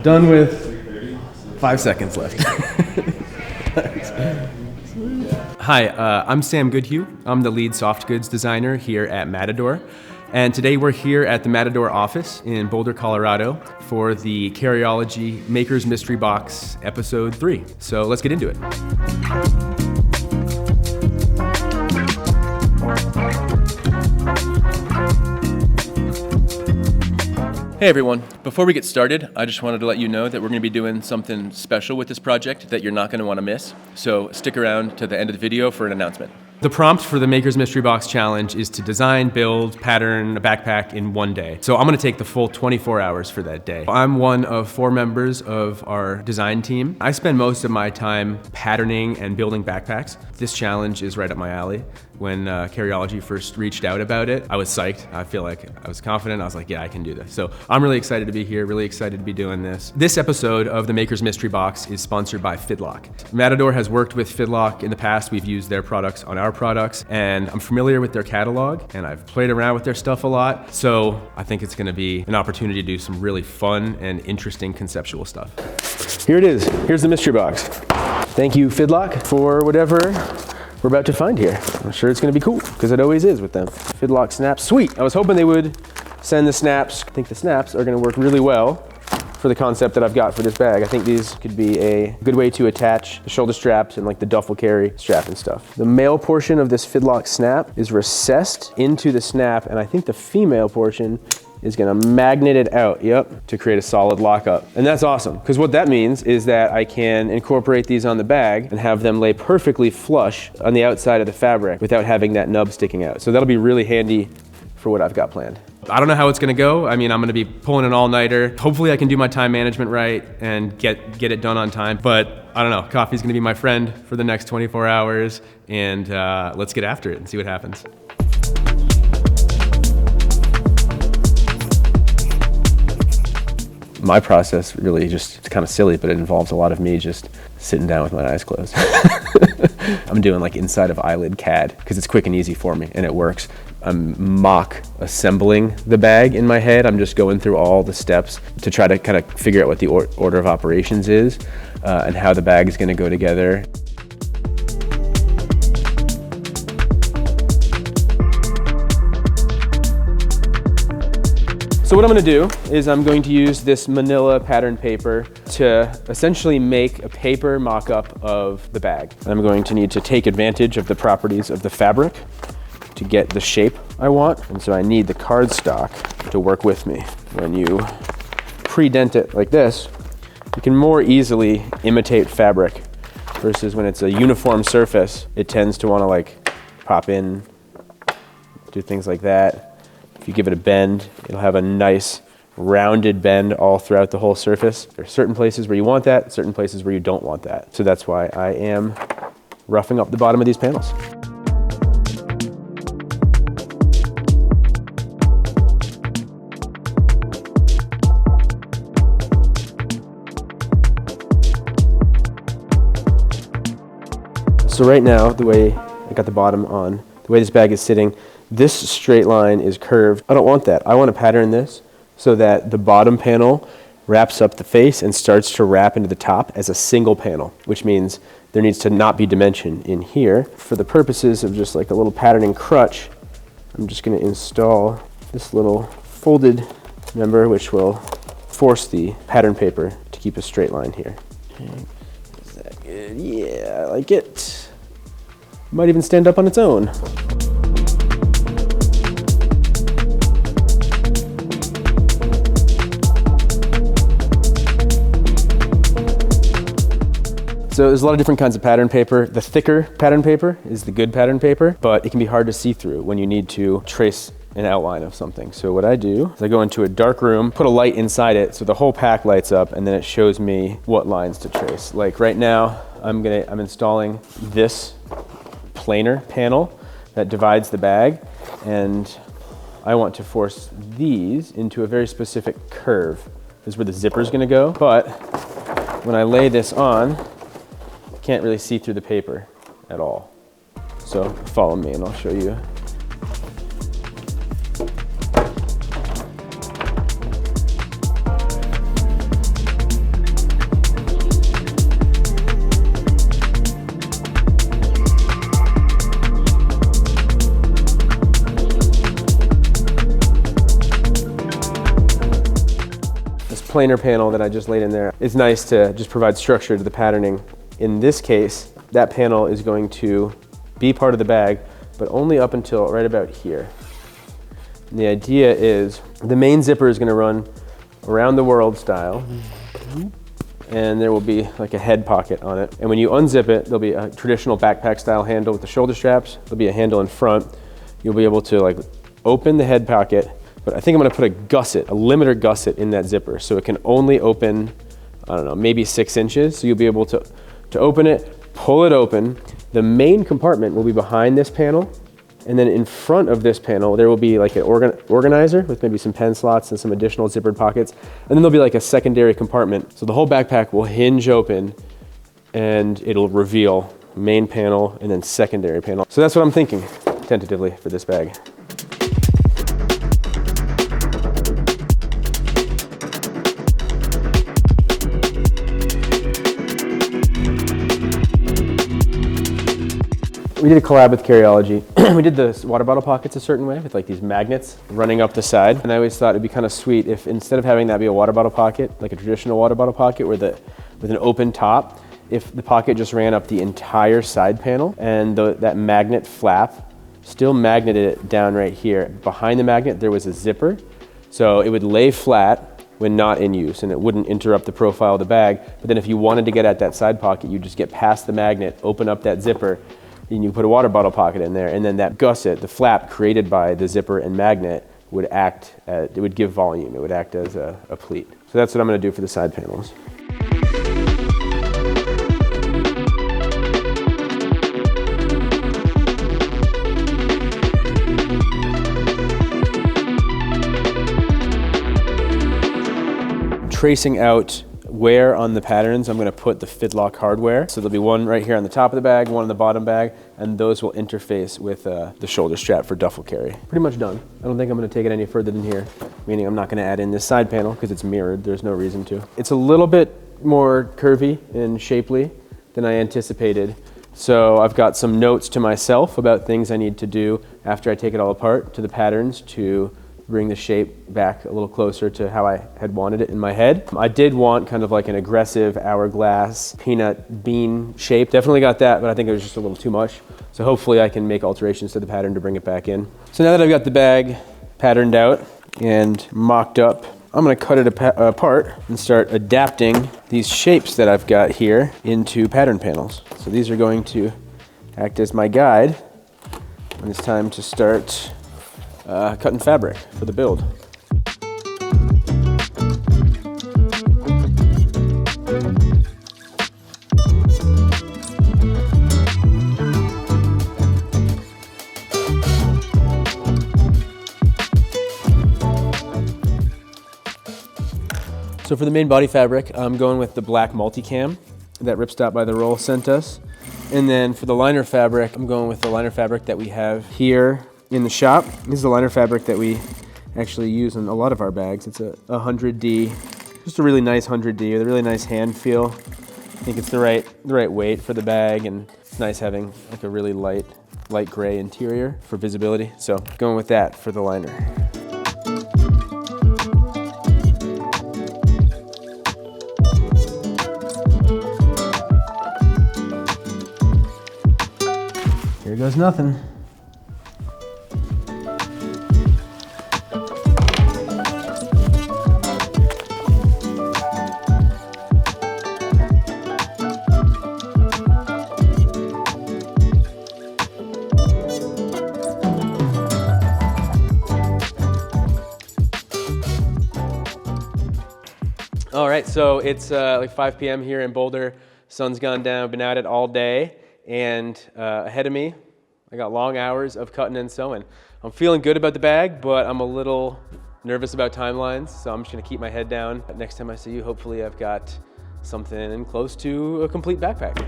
Done with 5 seconds left. Hi, I'm Sam Goodhue. I'm the lead soft goods designer here at Matador. And today we're here at the Matador office in Boulder, Colorado for the Carryology Maker's Mystery Box Episode 3. So let's get into it. Hey everyone, before we get started, I just wanted to let you know that we're going to be doing something special with this project that you're not going to want to miss. So stick around to the end of the video for an announcement. The prompt for the Maker's Mystery Box Challenge is to design, build, pattern a backpack in one day. So I'm going to take the full 24 hours for that day. I'm one of 4 members of our design team. I spend most of my time patterning and building backpacks. This challenge is right up my alley. When Carryology first reached out about it, I was psyched. I feel like I was confident. I was like, yeah, I can do this. So I'm really excited to be here, really excited to be doing this. This episode of the Maker's Mystery Box is sponsored by Fidlock. Matador has worked with Fidlock in the past. We've used their products on our products, and I'm familiar with their catalog, and I've played around with their stuff a lot. So I think it's gonna be an opportunity to do some really fun and interesting conceptual stuff. Here it is. Here's the mystery box. Thank you, Fidlock, for whatever we're about to find here. I'm sure it's gonna be cool, because it always is with them. Fidlock snaps, sweet. I was hoping they would send the snaps. I think the snaps are gonna work really well for the concept that I've got for this bag. I think these could be a good way to attach the shoulder straps and like the duffel carry strap and stuff. The male portion of this Fidlock snap is recessed into the snap, and I think the female portion is gonna magnet it out, to create a solid lockup. And that's awesome, because what that means is that I can incorporate these on the bag and have them lay perfectly flush on the outside of the fabric without having that nub sticking out. So that'll be really handy for what I've got planned. I don't know how it's gonna go. I mean, I'm gonna be pulling an all-nighter. Hopefully I can do my time management right and get it done on time, but I don't know. Coffee's gonna be my friend for the next 24 hours, and let's get after it and see what happens. My process really it's kind of silly, but it involves a lot of me just sitting down with my eyes closed. I'm doing like inside of eyelid CAD because it's quick and easy for me and it works. I'm mock assembling the bag in my head. I'm just going through all the steps to try to kind of figure out what the order of operations is and how the bag is going to go together. So what I'm going to do is I'm going to use this manila pattern paper to essentially make a paper mock-up of the bag. I'm going to need to take advantage of the properties of the fabric to get the shape I want. And so I need the cardstock to work with me. When you pre-dent it like this, you can more easily imitate fabric versus when it's a uniform surface, it tends to want to like pop in, do things like that. If you give it a bend, it'll have a nice rounded bend all throughout the whole surface. There are certain places where you want that, certain places where you don't want that. So that's why I am roughing up the bottom of these panels. So right now, the way I got the bottom on, the way this bag is sitting, this straight line is curved. I don't want that. I want to pattern this so that the bottom panel wraps up the face and starts to wrap into the top as a single panel, which means there needs to not be dimension in here. For the purposes of just like a little patterning crutch, I'm just going to install this little folded member, which will force the pattern paper to keep a straight line here. Okay. Is that good? Yeah, I like it. Might even stand up on its own. So there's a lot of different kinds of pattern paper. The thicker pattern paper is the good pattern paper, but it can be hard to see through when you need to trace an outline of something. So what I do is I go into a dark room, put a light inside it so the whole pack lights up, and then it shows me what lines to trace. Like right now, I'm installing this planer panel that divides the bag, and I want to force these into a very specific curve. This is where the zipper is gonna go, but when I lay this on, can't really see through the paper at all. So follow me and I'll show you. planer panel that I just laid in there. It's nice to just provide structure to the patterning. In this case, that panel is going to be part of the bag, but only up until right about here. And the idea is the main zipper is going to run around the world style, and there will be like a head pocket on it. And when you unzip it, there'll be a traditional backpack style handle with the shoulder straps. There'll be a handle in front. You'll be able to like open the head pocket, but I think I'm gonna put a gusset, a limiter gusset in that zipper, so it can only open, I don't know, maybe 6 inches. So you'll be able to open it, pull it open. The main compartment will be behind this panel, and then in front of this panel, there will be like an organizer with maybe some pen slots and some additional zippered pockets. And then there'll be like a secondary compartment. So the whole backpack will hinge open and it'll reveal main panel and then secondary panel. So that's what I'm thinking, tentatively, for this bag. We did a collab with Carryology. We did the water bottle pockets a certain way with like these magnets running up the side. And I always thought it'd be kind of sweet if instead of having that be a water bottle pocket, like a traditional water bottle pocket with an open top, if the pocket just ran up the entire side panel and that magnet flap still magneted it down right here. Behind the magnet, there was a zipper. So it would lay flat when not in use and it wouldn't interrupt the profile of the bag. But then if you wanted to get at that side pocket, you just get past the magnet, open up that zipper, and you put a water bottle pocket in there, and then that gusset, the flap created by the zipper and magnet, would act, it would give volume. It would act as a pleat. So that's what I'm gonna do for the side panels. Tracing out where on the patterns I'm going to put the Fidlock hardware. So there'll be one right here on the top of the bag, one on the bottom bag, and those will interface with the shoulder strap for duffel carry. Pretty much done. I don't think I'm going to take it any further than here, meaning I'm not going to add in this side panel because it's mirrored. There's no reason to. It's a little bit more curvy and shapely than I anticipated. So I've got some notes to myself about things I need to do after I take it all apart to the patterns to bring the shape back a little closer to how I had wanted it in my head. I did want kind of like an aggressive hourglass peanut bean shape. Definitely got that, but I think it was just a little too much. So hopefully I can make alterations to the pattern to bring it back in. So now that I've got the bag patterned out and mocked up, I'm gonna cut it apart and start adapting these shapes that I've got here into pattern panels. So these are going to act as my guide when it's time to start cutting fabric for the build. So for the main body fabric, I'm going with the black multicam that Ripstop by the Roll sent us. And then for the liner fabric, I'm going with the liner fabric that we have here in the shop. This is the liner fabric that we actually use in a lot of our bags. It's a 100D, just a really nice 100D with a really nice hand feel. I think it's the right weight for the bag, and it's nice having like a really light gray interior for visibility. So going with that for the liner. Here goes nothing. All right, so it's like 5 p.m. here in Boulder. Sun's gone down, been at it all day, and ahead of me, I got long hours of cutting and sewing. I'm feeling good about the bag, but I'm a little nervous about timelines, so I'm just gonna keep my head down. Next time I see you, hopefully I've got something close to a complete backpack.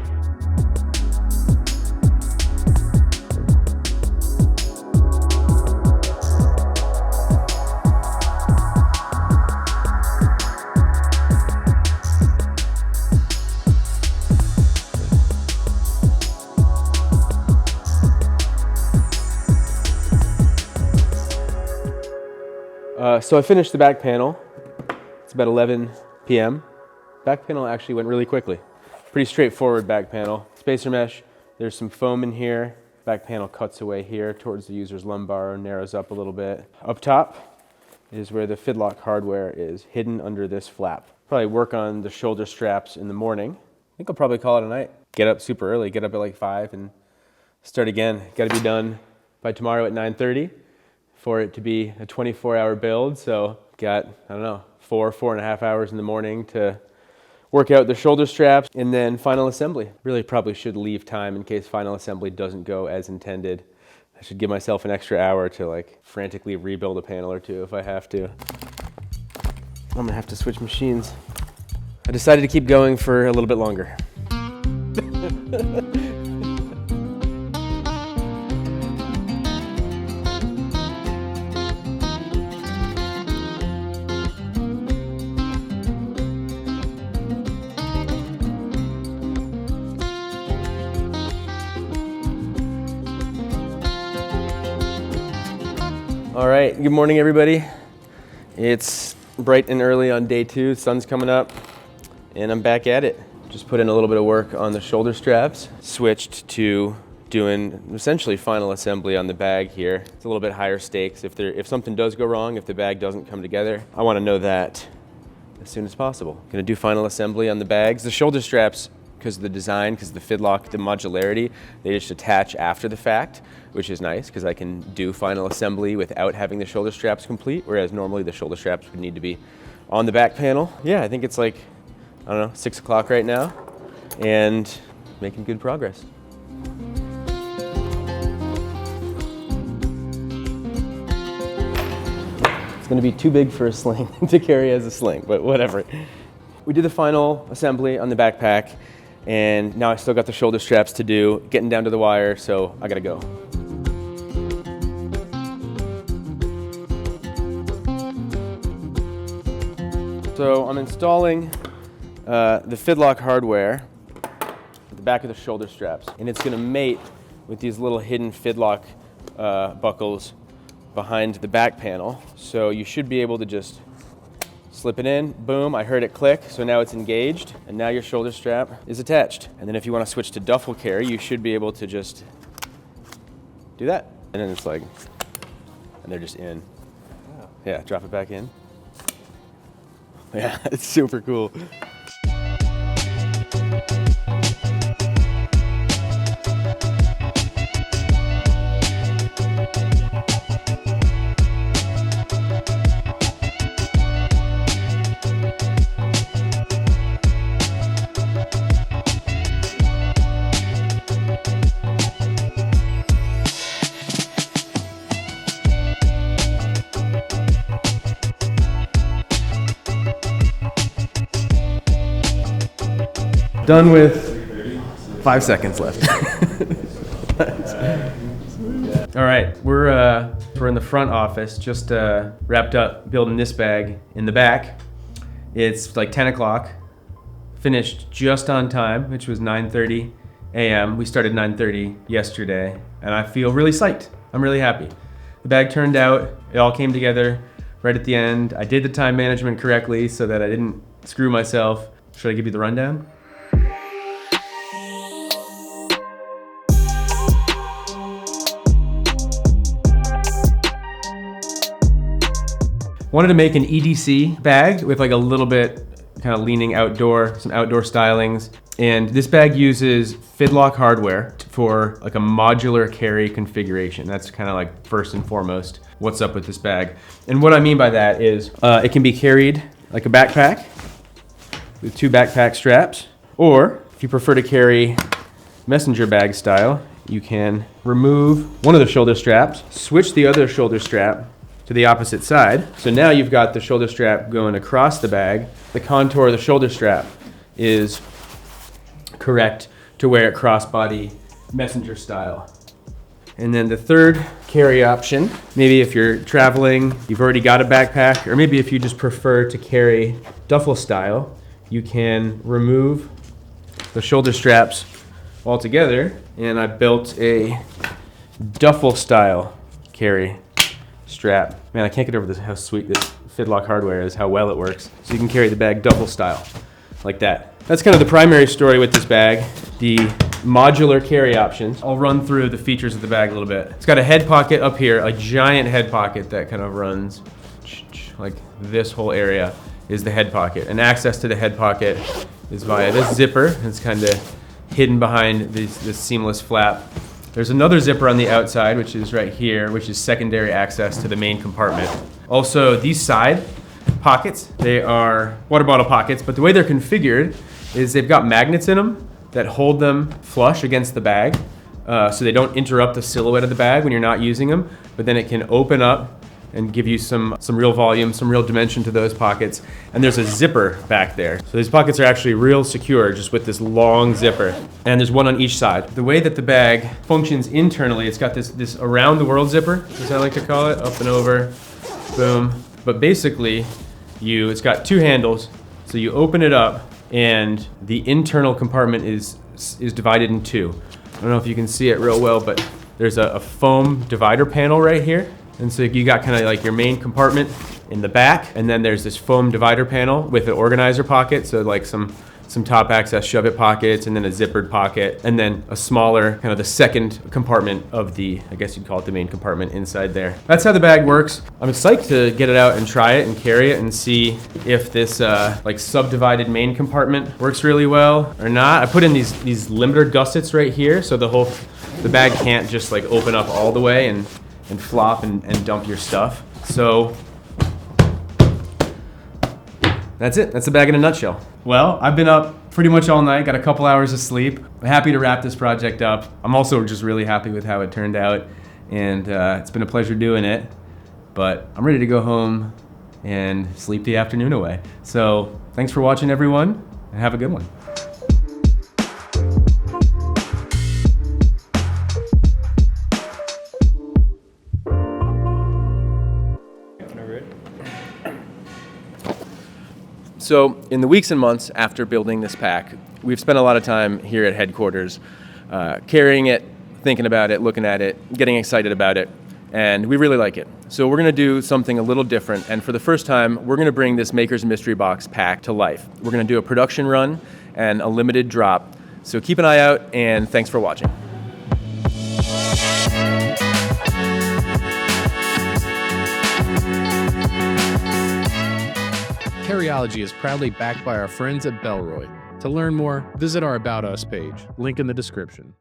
So I finished the back panel. It's about 11 p.m. Back panel actually went really quickly. Pretty straightforward back panel. Spacer mesh, there's some foam in here. Back panel cuts away here towards the user's lumbar, narrows up a little bit. Up top is where the Fidlock hardware is hidden under this flap. Probably work on the shoulder straps in the morning. I think I'll probably call it a night. Get up super early, get up at like 5 and start again. Got to be done by tomorrow at 9:30 for it to be a 24-hour build. So got, I don't know, 4.5 hours in the morning to work out the shoulder straps, and then final assembly. Really probably should leave time in case final assembly doesn't go as intended. I should give myself an extra hour to like frantically rebuild a panel or two if I have to. I'm gonna have to switch machines. I decided to keep going for a little bit longer. All right, good morning everybody. It's bright and early on day 2, sun's coming up, and I'm back at it. Just put in a little bit of work on the shoulder straps, switched to doing essentially final assembly on the bag here. It's a little bit higher stakes. If something does go wrong, if the bag doesn't come together, I want to know that as soon as possible. Gonna do final assembly on the bags. The shoulder straps, because of the design, because of the Fidlock, the modularity, they just attach after the fact, which is nice because I can do final assembly without having the shoulder straps complete, whereas normally the shoulder straps would need to be on the back panel. Yeah, I think it's like, I don't know, 6 o'clock right now, and making good progress. It's gonna be too big for a sling to carry as a sling, but whatever. We did the final assembly on the backpack, and now I still got the shoulder straps to do, getting down to the wire, so I gotta go. So I'm installing the Fidlock hardware at the back of the shoulder straps, and it's gonna mate with these little hidden Fidlock buckles behind the back panel. So you should be able to just slip it in, boom, I heard it click, so now it's engaged, and now your shoulder strap is attached. And then if you want to switch to duffel carry, you should be able to just do that. And then it's like, and they're just in. Yeah, drop it back in. Yeah, it's super cool. Done with 5 seconds left. All right, we're in the front office, just wrapped up building this bag in the back. It's like 10 o'clock, finished just on time, which was 9:30 a.m. We started 9:30 yesterday, and I feel really psyched. I'm really happy. The bag turned out, it all came together right at the end. I did the time management correctly so that I didn't screw myself. Should I give you the rundown? Wanted to make an EDC bag with like a little bit kind of leaning outdoor, some outdoor stylings. And this bag uses Fidlock hardware for like a modular carry configuration. That's kind of like first and foremost what's up with this bag. And what I mean by that is it can be carried like a backpack with 2 backpack straps, or if you prefer to carry messenger bag style, you can remove one of the shoulder straps, switch the other shoulder strap to the opposite side. So now you've got the shoulder strap going across the bag. The contour of the shoulder strap is correct to wear it crossbody messenger style. And then the third carry option, maybe if you're traveling, you've already got a backpack, or maybe if you just prefer to carry duffel style, you can remove the shoulder straps altogether, and I built a duffel style carry strap. Man, I can't get over this, how sweet this Fidlock hardware is how well it works. So you can carry the bag duffel style, like that. That's kind of the primary story with this bag, the modular carry options. I'll run through the features of the bag a little bit. It's got a head pocket up here, a giant head pocket that kind of runs like this whole area is the head pocket. And access to the head pocket is via this zipper. It's kind of hidden behind this seamless flap. There's another zipper on the outside, which is right here, which is secondary access to the main compartment. Also, these side pockets, they are water bottle pockets, but the way they're configured is they've got magnets in them that hold them flush against the bag, so they don't interrupt the silhouette of the bag when you're not using them, but then it can open up and give you some real volume, some real dimension to those pockets. And there's a zipper back there. So these pockets are actually real secure just with this long zipper. And there's one on each side. The way that the bag functions internally, it's got this around the world zipper, as I like to call it, up and over, boom. But basically, it's got two handles. So you open it up and the internal compartment is divided in two. I don't know if you can see it real well, but there's a foam divider panel right here. And so you got kind of like your main compartment in the back, and then there's this foam divider panel with an organizer pocket, so like some top access shove-it pockets, and then a zippered pocket, and then a smaller, kind of the second compartment of the, I guess you'd call it the main compartment inside there. That's how the bag works. I'm excited to get it out and try it and carry it and see if this like subdivided main compartment works really well or not. I put in these limiter gussets right here, so the bag can't just like open up all the way and flop and dump your stuff. So that's it. That's the bag in a nutshell. Well, I've been up pretty much all night, got a couple hours of sleep. I'm happy to wrap this project up. I'm also just really happy with how it turned out, and it's been a pleasure doing it, but I'm ready to go home and sleep the afternoon away. So thanks for watching, everyone, and have a good one. So in the weeks and months after building this pack, we've spent a lot of time here at headquarters, carrying it, thinking about it, looking at it, getting excited about it, and we really like it. So we're gonna do something a little different, and for the first time, we're gonna bring this Maker's Mystery Box pack to life. We're gonna do a production run and a limited drop. So keep an eye out, and thanks for watching. Carryology is proudly backed by our friends at Bellroy. To learn more, visit our About Us page, link in the description.